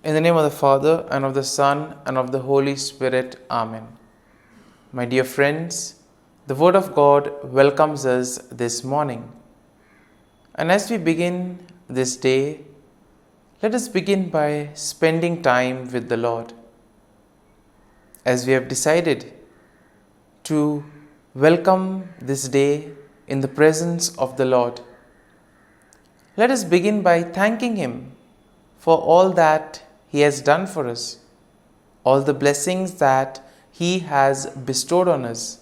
In the name of the Father, and of the Son, and of the Holy Spirit. Amen. My dear friends, the Word of God welcomes us this morning. And as we begin this day, let us begin by spending time with the Lord. As we have decided to welcome this day in the presence of the Lord, let us begin by thanking Him for all that He has done for us, all the blessings that He has bestowed on us,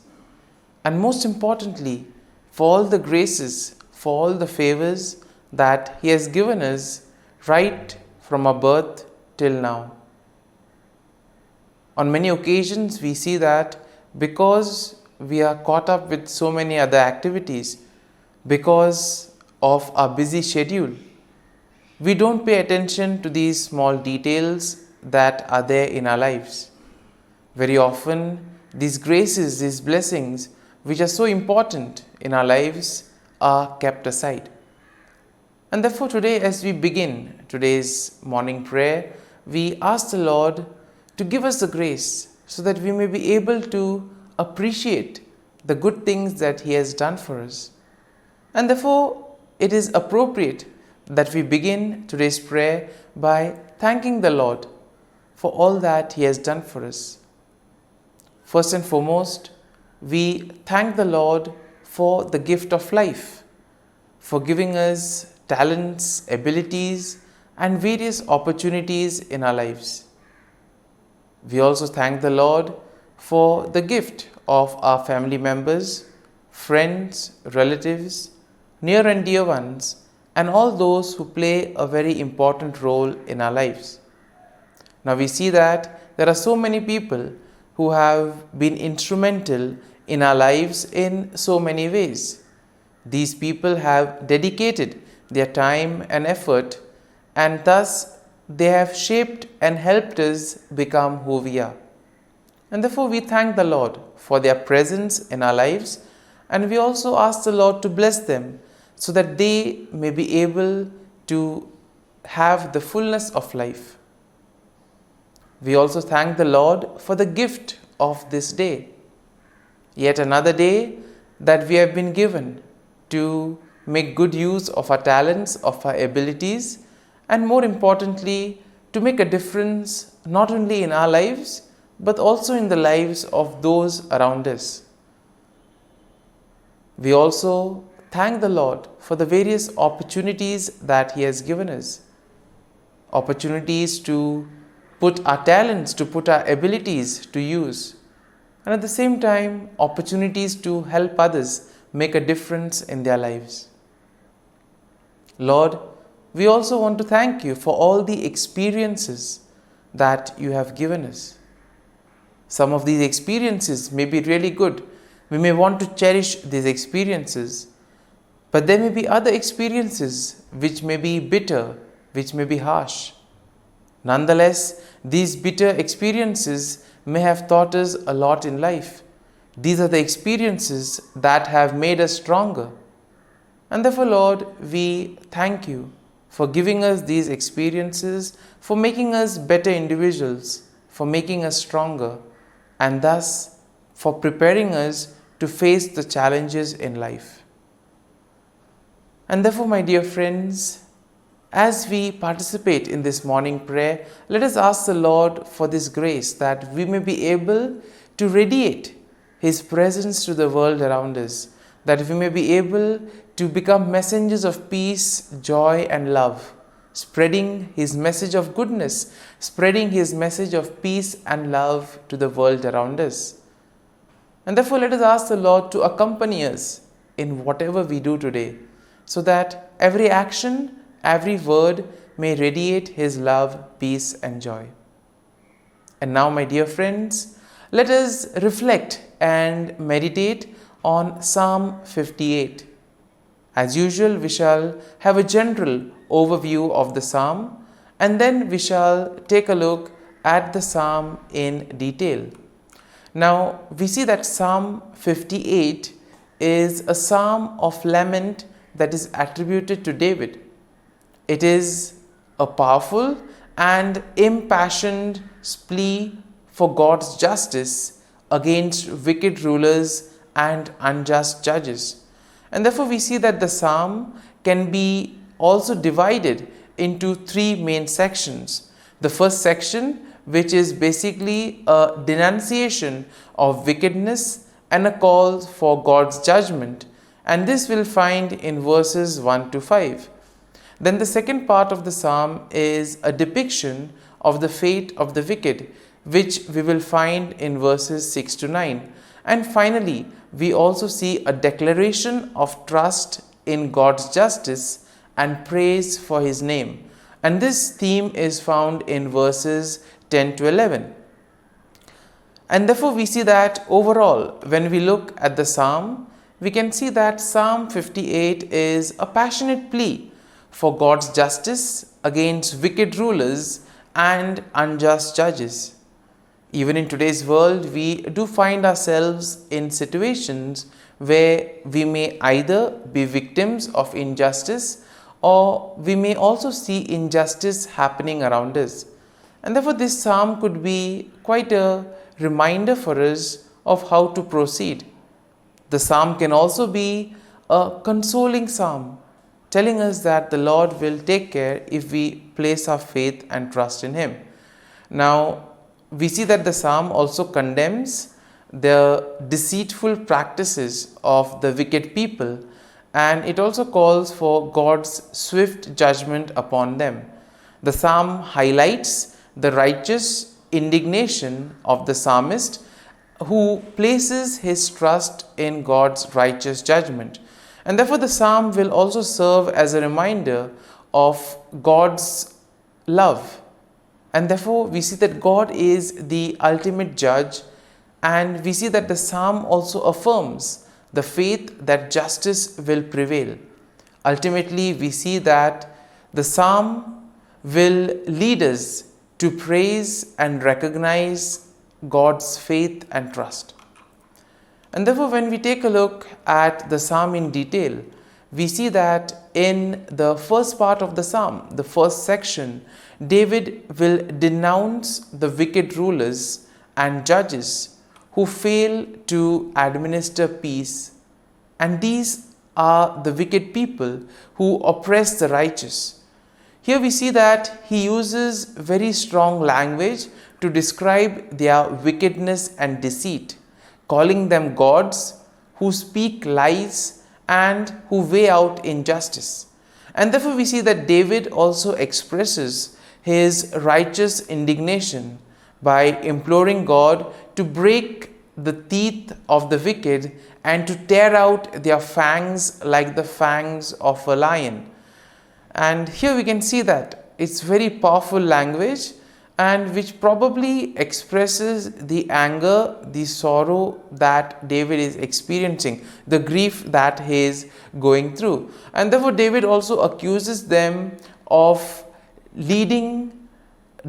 and most importantly, for all the graces, for all the favors that He has given us right from our birth till now. On many occasions, we see that because we are caught up with so many other activities, because of our busy schedule, we don't pay attention to these small details that are there in our lives. Very often, these graces, these blessings, which are so important in our lives, are kept aside. And therefore today, as we begin today's morning prayer, we ask the Lord to give us the grace so that we may be able to appreciate the good things that He has done for us. And therefore, it is appropriate that we begin today's prayer by thanking the Lord for all that He has done for us. First and foremost, we thank the Lord for the gift of life, for giving us talents, abilities, and various opportunities in our lives. We also thank the Lord for the gift of our family members, friends, relatives, near and dear ones, and all those who play a very important role in our lives. Now we see that there are so many people who have been instrumental in our lives in so many ways. These people have dedicated their time and effort, and thus they have shaped and helped us become who we are. And therefore we thank the Lord for their presence in our lives, and we also ask the Lord to bless them so that they may be able to have the fullness of life. We also thank the Lord for the gift of this day, yet another day that we have been given to make good use of our talents, of our abilities, and more importantly, to make a difference not only in our lives, but also in the lives of those around us. We also thank the Lord for the various opportunities that He has given us. Opportunities to put our talents, to put our abilities to use. And at the same time, opportunities to help others make a difference in their lives. Lord, we also want to thank You for all the experiences that You have given us. Some of these experiences may be really good. We may want to cherish these experiences. But there may be other experiences which may be bitter, which may be harsh. Nonetheless, these bitter experiences may have taught us a lot in life. These are the experiences that have made us stronger. And therefore, Lord, we thank You for giving us these experiences, for making us better individuals, for making us stronger, and thus for preparing us to face the challenges in life. And therefore, my dear friends, as we participate in this morning prayer, let us ask the Lord for this grace that we may be able to radiate His presence to the world around us, that we may be able to become messengers of peace, joy, and love, spreading His message of goodness, spreading His message of peace and love to the world around us. And therefore, let us ask the Lord to accompany us in whatever we do today, so that every action, every word may radiate His love, peace, and joy. And now, my dear friends, let us reflect and meditate on Psalm 58. As usual, we shall have a general overview of the psalm, and then we shall take a look at the psalm in detail. Now, we see that Psalm 58 is a psalm of lament that is attributed to David. It is a powerful and impassioned plea for God's justice against wicked rulers and unjust judges. And therefore we see that the psalm can be also divided into three main sections. The first section, which is basically a denunciation of wickedness and a call for God's judgment, and this we'll find in verses 1 to 5. Then the second part of the psalm is a depiction of the fate of the wicked, which we will find in verses 6 to 9. And finally, we also see a declaration of trust in God's justice and praise for His name. And this theme is found in verses 10 to 11. And therefore we see that overall, when we look at the psalm, we can see that Psalm 58 is a passionate plea for God's justice against wicked rulers and unjust judges. Even in today's world, we do find ourselves in situations where we may either be victims of injustice, or we may also see injustice happening around us. And therefore this psalm could be quite a reminder for us of how to proceed. The psalm can also be a consoling psalm, telling us that the Lord will take care if we place our faith and trust in Him. Now, we see that the psalm also condemns the deceitful practices of the wicked people, and it also calls for God's swift judgment upon them. The psalm highlights the righteous indignation of the psalmist, who places his trust in God's righteous judgment. And therefore the psalm will also serve as a reminder of God's love. And therefore we see that God is the ultimate judge, and we see that the psalm also affirms the faith that justice will prevail. Ultimately we see that the psalm will lead us to praise and recognize God's faith and trust. And therefore when we take a look at the psalm in detail, we see that in the first part of the psalm, the first section, David will denounce the wicked rulers and judges who fail to administer peace. And these are the wicked people who oppress the righteous. Here we see that he uses very strong language to describe their wickedness and deceit, calling them gods who speak lies and who weigh out injustice. And therefore we see that David also expresses his righteous indignation by imploring God to break the teeth of the wicked and to tear out their fangs like the fangs of a lion. And here we can see that it's very powerful language, and which probably expresses the anger, the sorrow that David is experiencing, the grief that he is going through. And therefore David also accuses them of being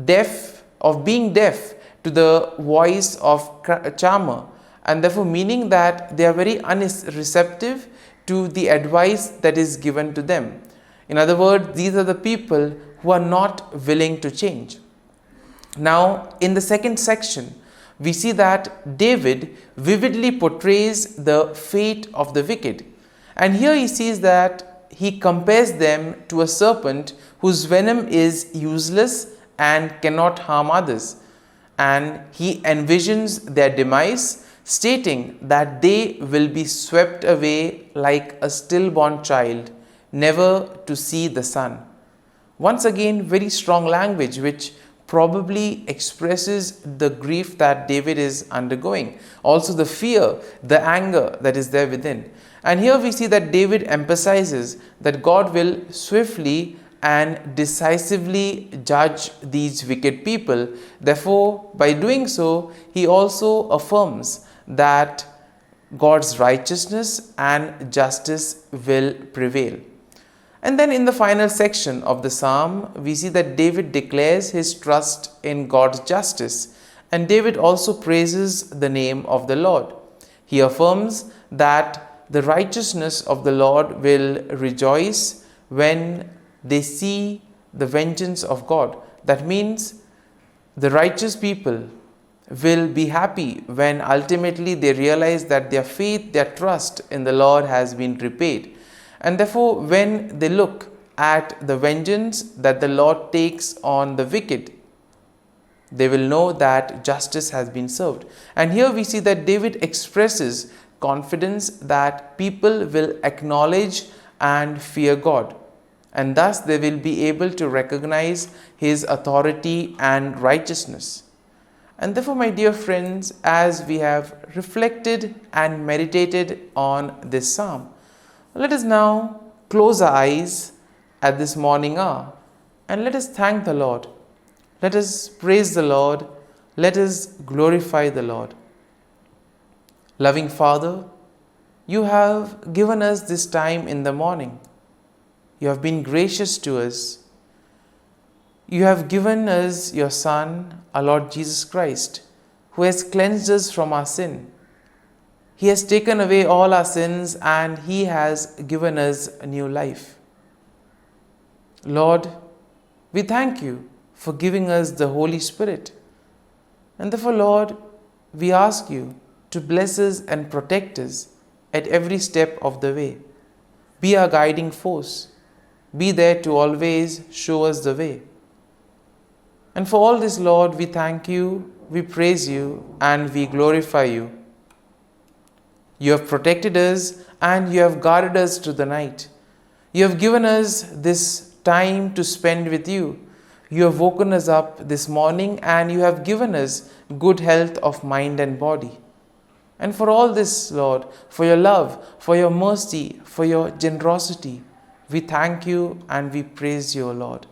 deaf to the voice of charmer, and therefore meaning that they are very unreceptive to the advice that is given to them. In other words, these are the people who are not willing to change. Now, in the second section, we see that David vividly portrays the fate of the wicked. And here he sees that he compares them to a serpent whose venom is useless and cannot harm others. And he envisions their demise, stating that they will be swept away like a stillborn child, never to see the sun. Once again, very strong language which probably expresses the grief that David is undergoing, also the fear, the anger that is there within. And here we see that David emphasizes that God will swiftly and decisively judge these wicked people. Therefore, by doing so, he also affirms that God's righteousness and justice will prevail. And then in the final section of the psalm, we see that David declares his trust in God's justice, and David also praises the name of the Lord. He affirms that the righteousness of the Lord will rejoice when they see the vengeance of God, That means the righteous people will be happy when ultimately they realize that their faith, their trust in the Lord has been repaid. And therefore, when they look at the vengeance that the Lord takes on the wicked, they will know that justice has been served. And here we see that David expresses confidence that people will acknowledge and fear God, and thus they will be able to recognize His authority and righteousness. And therefore, my dear friends, as we have reflected and meditated on this psalm, let us now close our eyes at this morning hour and let us thank the Lord. Let us praise the Lord. Let us glorify the Lord. Loving Father, You have given us this time in the morning. You have been gracious to us. You have given us Your Son, our Lord Jesus Christ, who has cleansed us from our sin. He has taken away all our sins and He has given us a new life. Lord, we thank You for giving us the Holy Spirit. And therefore, Lord, we ask You to bless us and protect us at every step of the way. Be our guiding force. Be there to always show us the way. And for all this, Lord, we thank You, we praise You, and we glorify You. You have protected us and You have guarded us through the night. You have given us this time to spend with You. You have woken us up this morning and You have given us good health of mind and body. And for all this, Lord, for Your love, for Your mercy, for Your generosity, we thank You and we praise You, O Lord.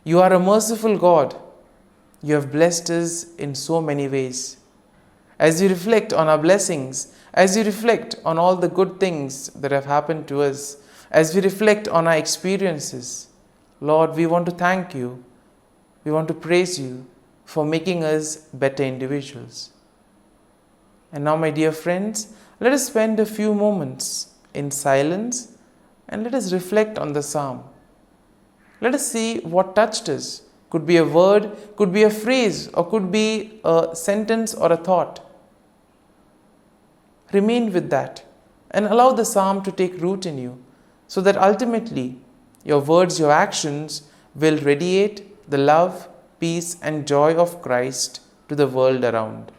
You are a merciful God. You have blessed us in so many ways. As we reflect on our blessings, as we reflect on all the good things that have happened to us, as we reflect on our experiences, Lord, we want to thank You. We want to praise You for making us better individuals. And now, my dear friends, let us spend a few moments in silence and let us reflect on the psalm. Let us see what touched us. Could be a word, could be a phrase, or could be a sentence or a thought. Remain with that and allow the psalm to take root in you, so that ultimately your words, your actions will radiate the love, peace, and joy of Christ to the world around.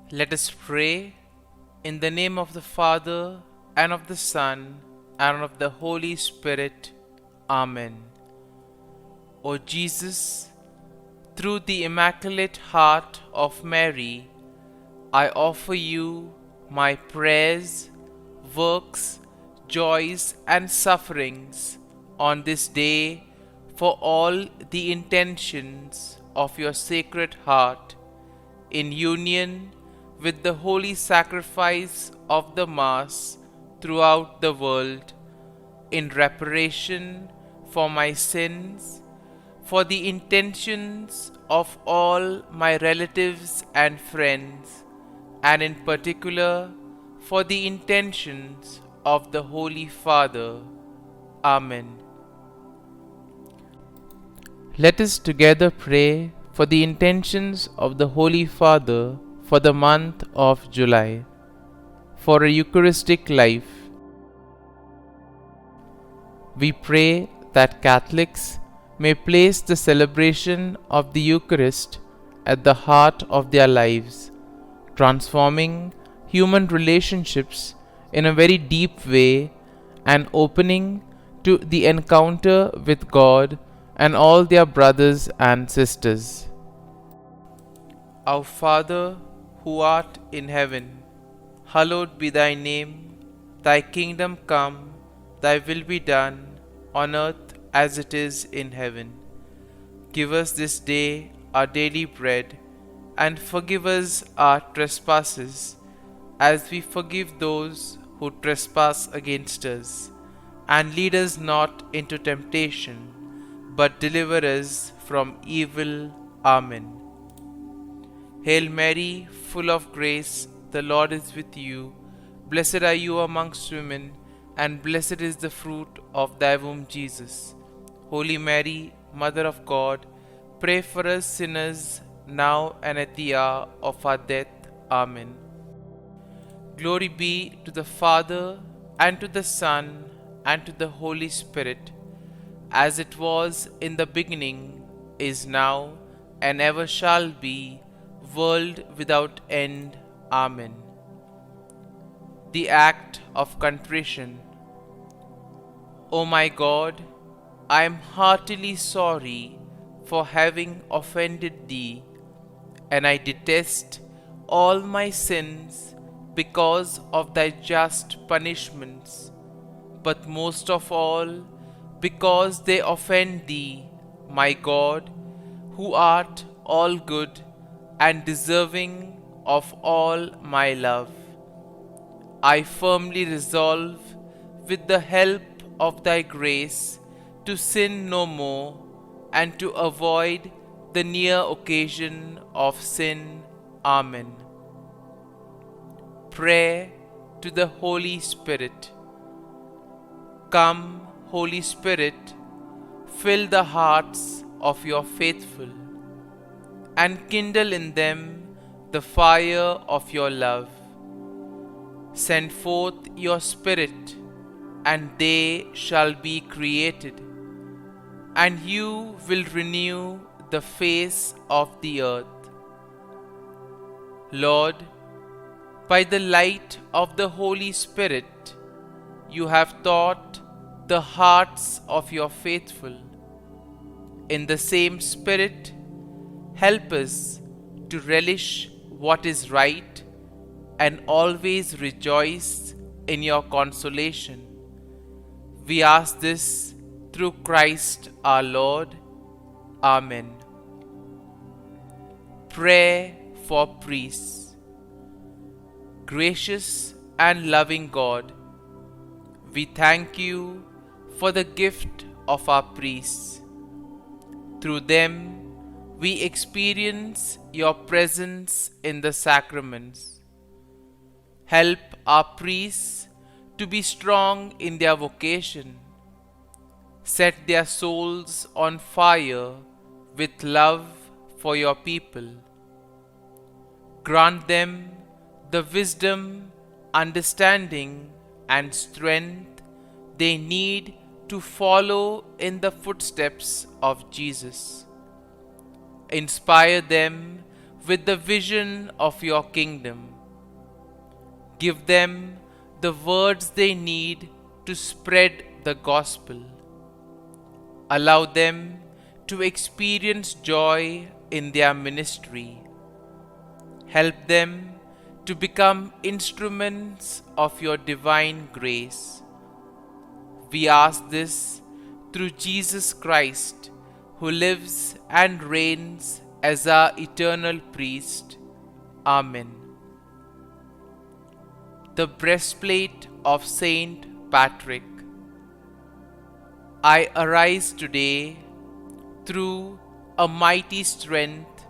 Let us pray in the name of the Father, and of the Son, and of the Holy Spirit. Amen. O Jesus, through the Immaculate Heart of Mary, I offer You my prayers, works, joys, and sufferings on this day for all the intentions of Your Sacred Heart, in union with the holy sacrifice of the Mass throughout the world, in reparation for my sins, for the intentions of all my relatives and friends, and in particular for the intentions of the Holy Father. Amen. Let us together pray for the intentions of the Holy Father for the month of July, for a Eucharistic life. We pray that Catholics may place the celebration of the Eucharist at the heart of their lives, transforming human relationships in a very deep way and opening to the encounter with God and all their brothers and sisters. Our Father, who art in heaven, hallowed be thy name. Thy kingdom come, thy will be done, on earth as it is in heaven. Give us this day our daily bread, and forgive us our trespasses, as we forgive those who trespass against us. And lead us not into temptation, but deliver us from evil. Amen. Hail Mary, full of grace, the Lord is with you. Blessed are you amongst women, and blessed is the fruit of thy womb, Jesus. Holy Mary, Mother of God, pray for us sinners, now and at the hour of our death. Amen. Glory be to the Father, and to the Son, and to the Holy Spirit, as it was in the beginning, is now, and ever shall be, world without end. Amen. The Act of Contrition. O my God, I am heartily sorry for having offended Thee, and I detest all my sins because of Thy just punishments, but most of all because they offend Thee, my God, who art all good and deserving of all my love. I firmly resolve, with the help of Thy grace, to sin no more, and to avoid the near occasion of sin. Amen. Prayer to the Holy Spirit. Come, Holy Spirit, fill the hearts of your faithful, and kindle in them the fire of your love. Send forth your Spirit, and they shall be created, and you will renew the face of the earth. Lord, by the light of the Holy Spirit, you have taught the hearts of your faithful. In the same Spirit, help us to relish what is right and always rejoice in your consolation. We ask this through Christ our Lord. Amen. Prayer for priests. Gracious and loving God, we thank you for the gift of our priests. Through them, we experience your presence in the sacraments. Help our priests to be strong in their vocation. Set their souls on fire with love for your people. Grant them the wisdom, understanding, and strength they need to follow in the footsteps of Jesus. Inspire them with the vision of your kingdom. Give them the words they need to spread the gospel. Allow them to experience joy in their ministry. Help them to become instruments of your divine grace. We ask this through Jesus Christ, who lives and reigns as our eternal priest. Amen. The breastplate of Saint Patrick. I arise today through a mighty strength,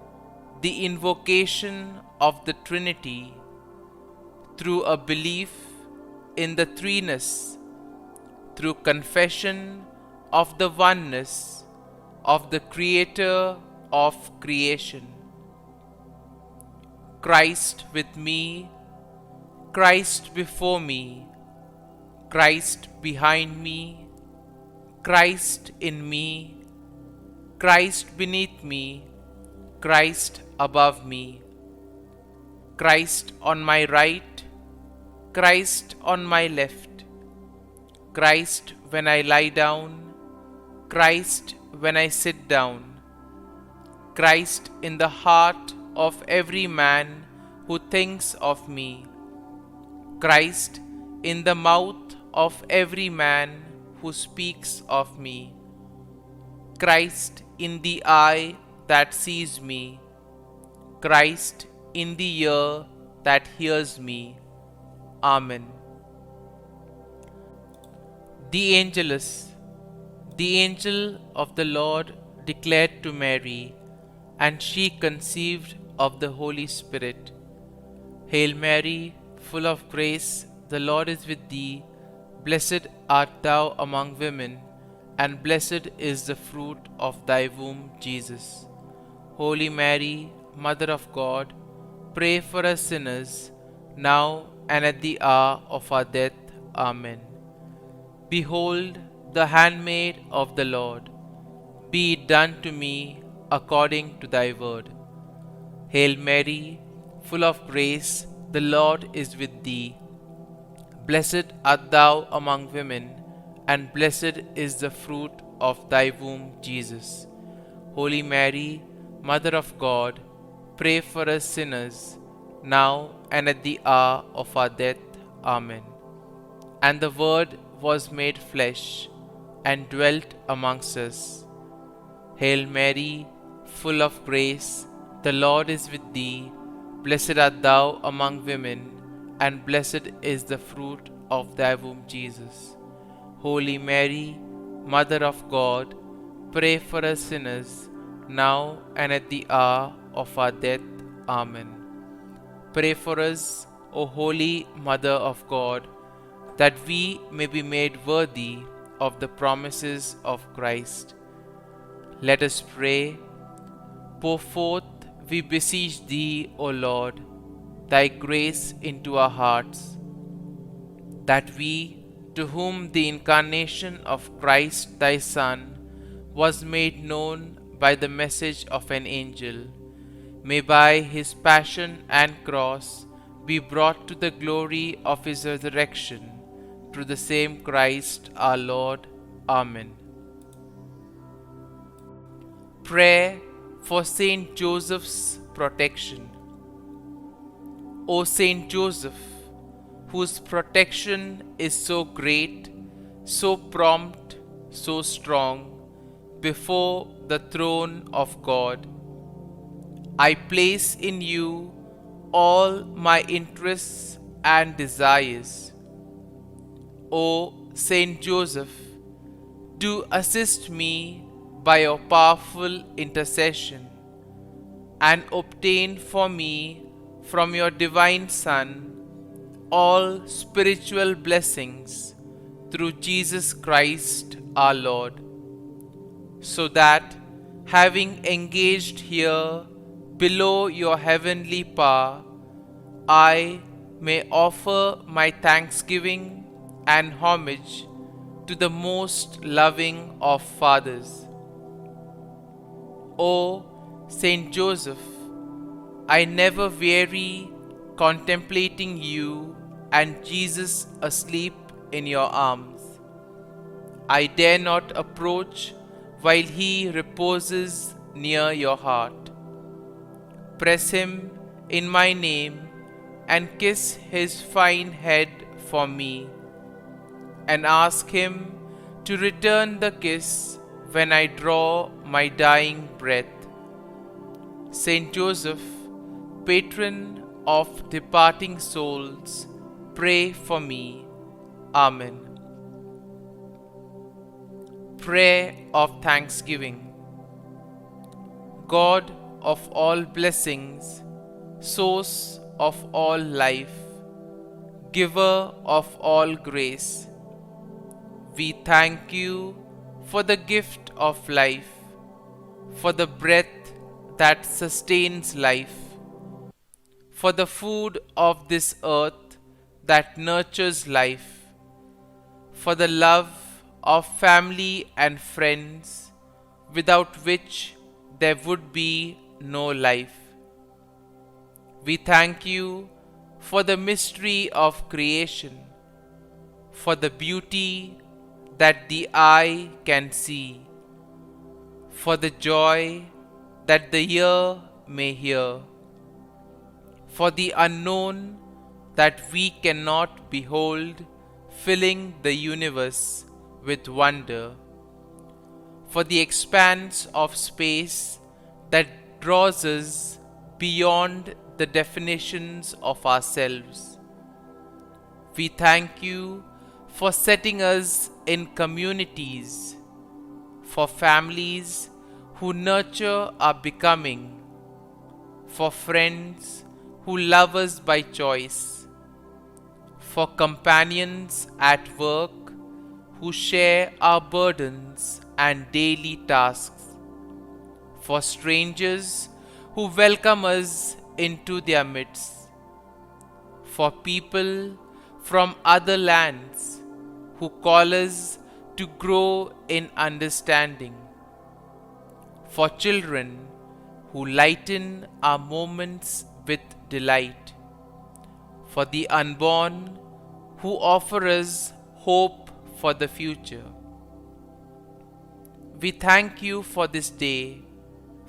the invocation of the Trinity, through a belief in the threeness, through confession of the oneness of the Creator of creation. Christ with me, Christ before me, Christ behind me, Christ in me, Christ beneath me, Christ above me, Christ on my right, Christ on my left, Christ when I lie down, Christ when I sit down, Christ in the heart of every man who thinks of me, Christ in the mouth of every man who speaks of me, Christ in the eye that sees me, Christ in the ear that hears me. Amen. The Angelus. The angel of the Lord declared to Mary, and she conceived of the Holy Spirit. Hail Mary, full of grace, the Lord is with thee. Blessed art thou among women, and blessed is the fruit of thy womb, Jesus. Holy Mary, Mother of God, pray for us sinners, now and at the hour of our death. Amen. Behold, the handmaid of the Lord. Be it done to me according to thy word. Hail Mary, full of grace, the Lord is with thee. Blessed art thou among women, and blessed is the fruit of thy womb, Jesus. Holy Mary, Mother of God, pray for us sinners, now and at the hour of our death. Amen. And the Word was made flesh, and dwelt amongst us. Hail Mary, full of grace, the Lord is with thee. Blessed art thou among women, and blessed is the fruit of thy womb, Jesus. Holy Mary, Mother of God, pray for us sinners, now and at the hour of our death. Amen. Pray for us, O Holy Mother of God, that we may be made worthy of the promises of Christ. Let us pray. Pour forth, we beseech thee, O Lord, thy grace into our hearts, that we, to whom the incarnation of Christ thy Son was made known by the message of an angel, may by his passion and cross be brought to the glory of his resurrection, through the same Christ our Lord. Amen. Prayer for Saint Joseph's protection. O Saint Joseph, whose protection is so great, so prompt, so strong, before the throne of God, I place in you all my interests and desires. O Saint Joseph, do assist me by your powerful intercession, and obtain for me from your divine Son all spiritual blessings through Jesus Christ our Lord, so that, having engaged here below your heavenly power, I may offer my thanksgiving and homage to the most loving of fathers. O Saint Joseph, I never weary contemplating you and Jesus asleep in your arms. I dare not approach while he reposes near your heart. Press him in my name and kiss his fine head for me, and ask him to return the kiss when I draw my dying breath. Saint Joseph, patron of departing souls, pray for me. Amen. Prayer of Thanksgiving. God of all blessings, source of all life, giver of all grace, we thank you for the gift of life, for the breath that sustains life, for the food of this earth that nurtures life, for the love of family and friends, without which there would be no life. We thank you for the mystery of creation, for the beauty that the eye can see, for the joy that the ear may hear, for the unknown that we cannot behold, filling the universe with wonder, for the expanse of space that draws us beyond the definitions of ourselves. We thank you for setting us in communities, for families who nurture our becoming, for friends who love us by choice, for companions at work who share our burdens and daily tasks, for strangers who welcome us into their midst, for people from other lands who call us to grow in understanding, for children who lighten our moments with delight, for the unborn who offer us hope for the future. We thank you for this day,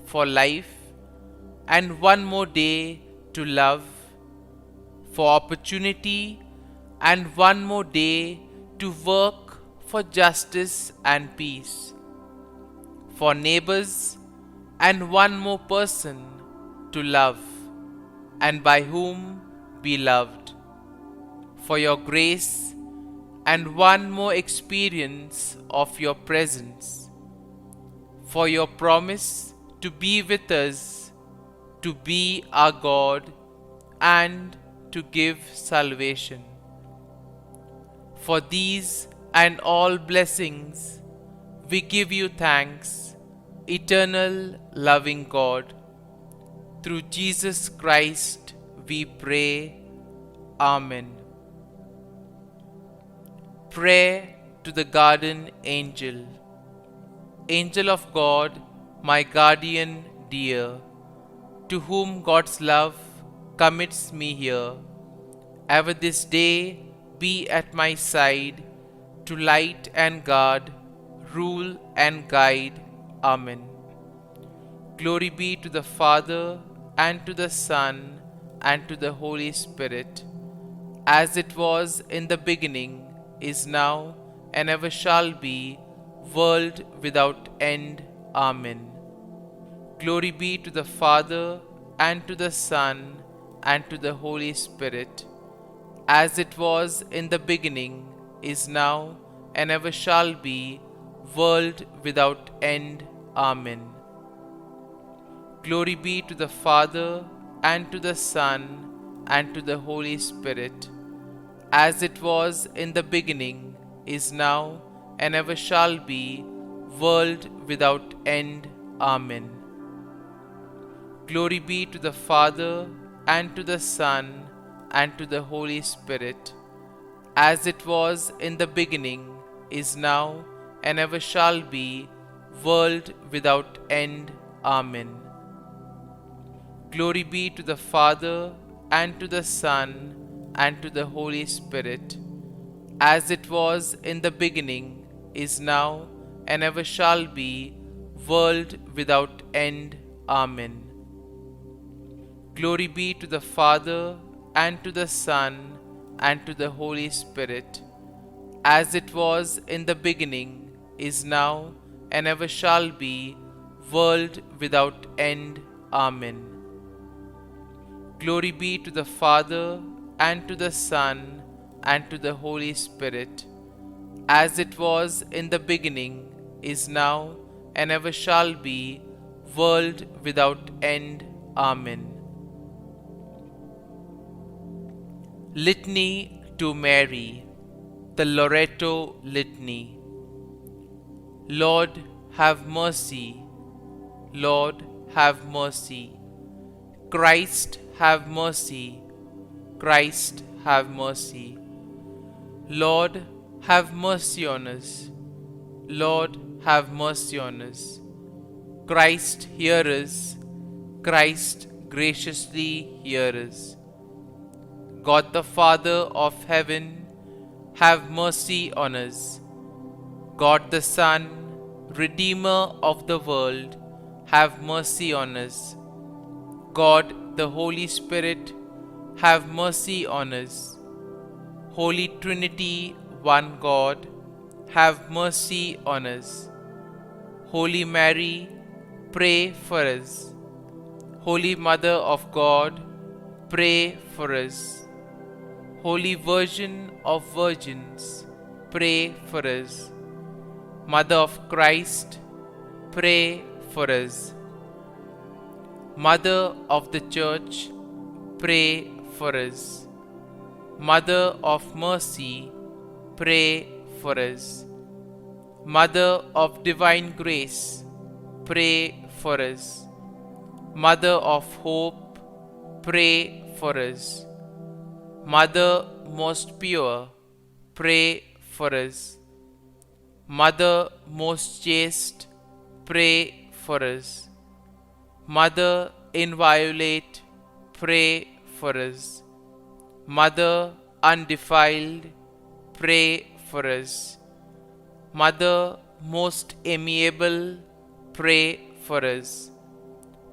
for life, and one more day to love, for opportunity, and one more day to work for justice and peace, for neighbors, and one more person to love, and by whom be loved, for your grace, and one more experience of your presence, for your promise to be with us, to be our God, and to give salvation. For these and all blessings, we give you thanks, eternal loving God. Through Jesus Christ we pray. Amen. Prayer to the Guardian Angel. Angel of God, my guardian dear, to whom God's love commits me here, ever this day be at my side, to light and guard, rule and guide. Amen. Glory be to the Father, and to the Son, and to the Holy Spirit, as it was in the beginning, is now, and ever shall be, world without end. Amen. Glory be to the Father, and to the Son, and to the Holy Spirit, as it was in the beginning, is now, and ever shall be, world without end. Amen. Glory be to the Father, and to the Son, and to the Holy Spirit, as it was in the beginning, is now, and ever shall be, world without end. Amen. Glory be to the Father, and to the Son, and to the Holy Spirit, as it was in the beginning, is now, and ever shall be, world without end. Amen. Glory be to the Father, and to the Son, and to the Holy Spirit, as it was in the beginning, is now, and ever shall be, world without end. Amen. Glory be to the Father, and to the Son, and to the Holy Spirit, as it was in the beginning, is now, and ever shall be, world without end. Amen. Glory be to the Father, and to the Son, and to the Holy Spirit, as it was in the beginning, is now, and ever shall be, world without end. Amen. Litany to Mary, the LORETO Litany. Lord, have mercy. Lord, have mercy. Christ, have mercy. Christ, have mercy. Lord, have mercy on us. Lord, have mercy on us. Christ, hear us. Christ, graciously hear us. God the Father of heaven, have mercy on us. God the Son, Redeemer of the world, have mercy on us. God the Holy Spirit, have mercy on us. Holy Trinity, one God, have mercy on us. Holy Mary, pray for us. Holy Mother of God, pray for us. Holy Virgin of Virgins, pray for us. Mother of Christ, pray for us. Mother of the Church, pray for us. Mother of Mercy, pray for us. Mother of Divine Grace, pray for us. Mother of Hope, pray for us. Mother most pure, pray for us. Mother most chaste, pray for us. Mother inviolate, pray for us. Mother undefiled, pray for us. Mother most amiable, pray for us.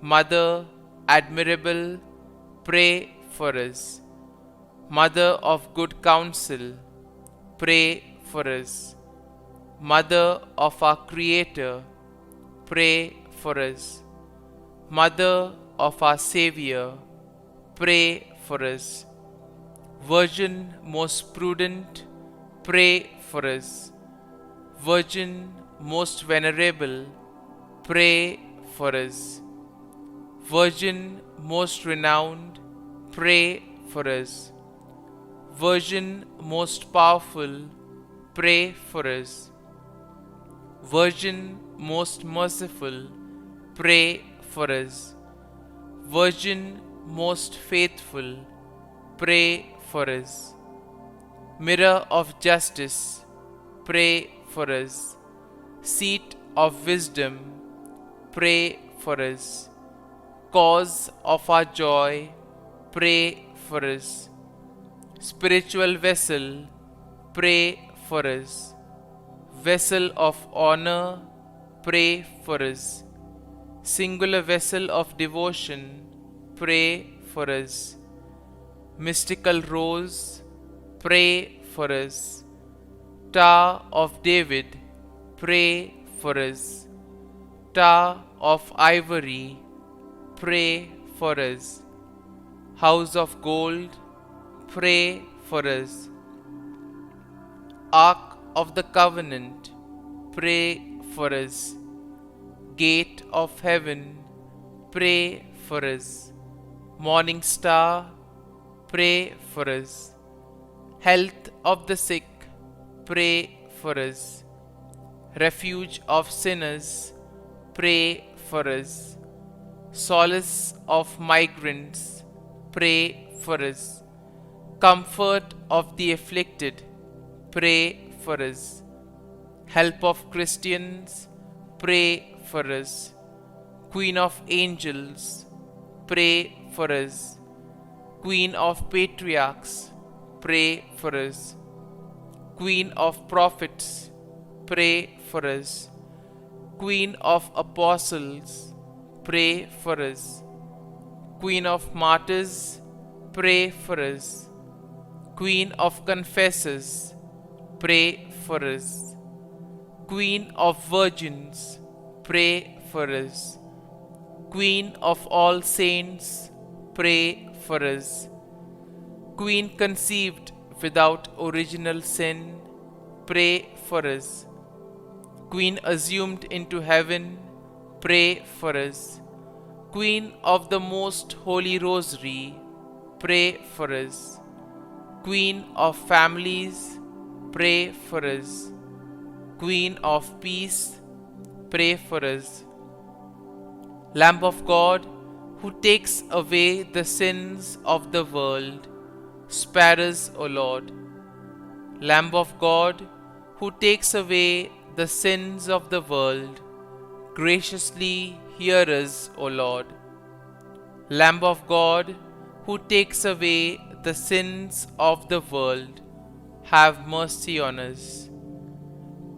Mother admirable, pray for us. Mother of good counsel, pray for us. Mother of our Creator, pray for us. Mother of our Savior, pray for us. Virgin most prudent, pray for us. Virgin most venerable, pray for us. Virgin most renowned, pray for us. Virgin most powerful, pray for us. Virgin most merciful, pray for us. Virgin most faithful, pray for us. Mirror of justice, pray for us. Seat of wisdom, pray for us. Cause of our joy, pray for us. Spiritual vessel, pray for us. Vessel of honor, pray for us. Singular vessel of devotion, pray for us. Mystical rose, pray for us. Tower of David, pray for us. Tower of ivory, pray for us. House of gold, pray for us. Ark of the covenant, pray for us. Gate of heaven, pray for us. Morning star, pray for us. Health of the sick, pray for us. Refuge of sinners, pray for us. Solace of migrants, pray for us. Comfort of the afflicted, pray for us. Help of Christians, pray for us. Queen of angels, pray for us. Queen of patriarchs, pray for us. Queen of prophets, pray for us. Queen of apostles, pray for us. Queen of martyrs, pray for us. Queen of confessors, pray for us. Queen of virgins, pray for us. Queen of all saints, pray for us. Queen conceived without original sin, pray for us. Queen assumed into heaven, pray for us. Queen of the most holy rosary, pray for us. Queen of families, pray for us. Queen of peace, pray for us. Lamb of God, who takes away the sins of the world, spare us, O Lord. Lamb of God, who takes away the sins of the world, graciously hear us, O Lord. Lamb of God, who takes away the sins of the world, have mercy on us.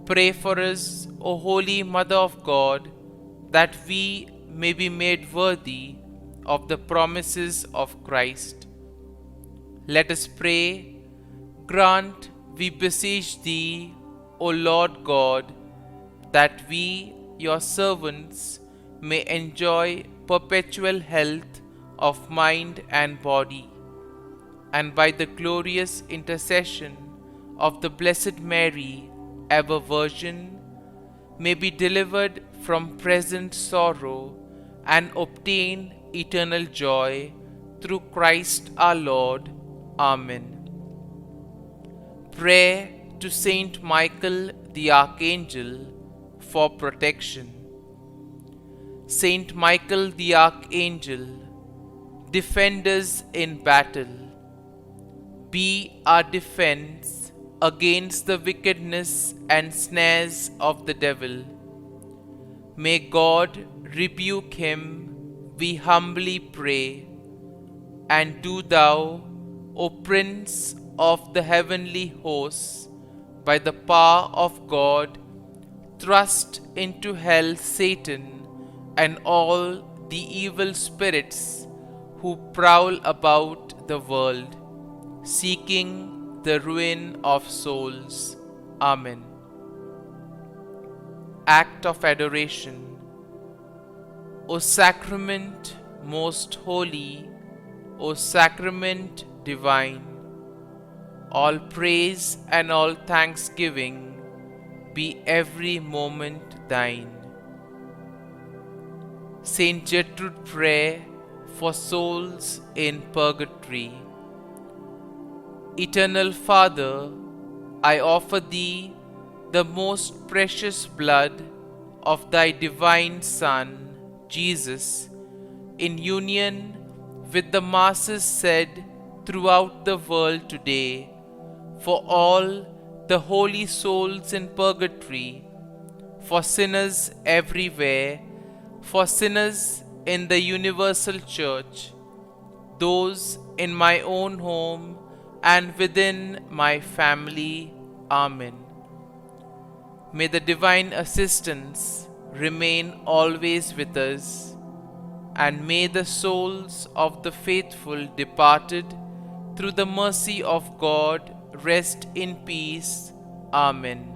Pray for us, O Holy Mother of God, that we may be made worthy of the promises of Christ. Let us pray. Grant, we beseech Thee, O Lord God, that we, Your servants, may enjoy perpetual health of mind and body, and by the glorious intercession of the Blessed Mary, ever Virgin, may be delivered from present sorrow and obtain eternal joy through Christ our Lord. Amen. Prayer to Saint Michael the Archangel for protection. Saint Michael the Archangel, defend us in battle. Be our defense against the wickedness and snares of the devil. May God rebuke him, we humbly pray. And do Thou, O Prince of the heavenly hosts, by the power of God, thrust into hell Satan and all the evil spirits who prowl about the world, seeking the ruin of souls. Amen. Act of Adoration. O Sacrament most holy, O Sacrament divine, all praise and all thanksgiving be every moment Thine. Saint Gertrude prayer for souls in purgatory. Eternal Father, I offer Thee the most precious blood of Thy divine Son, Jesus, in union with the masses said throughout the world today, for all the holy souls in purgatory, for sinners everywhere, for sinners in the universal church, those in my own home and within my family. Amen. May the divine assistance remain always with us, and may the souls of the faithful departed through the mercy of God rest in peace. Amen.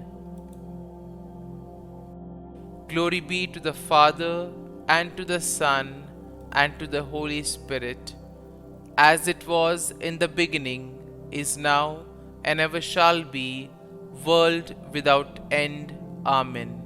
Glory be to the Father, and to the Son, and to the Holy Spirit, as it was in the beginning, is now, and ever shall be, world without end. Amen.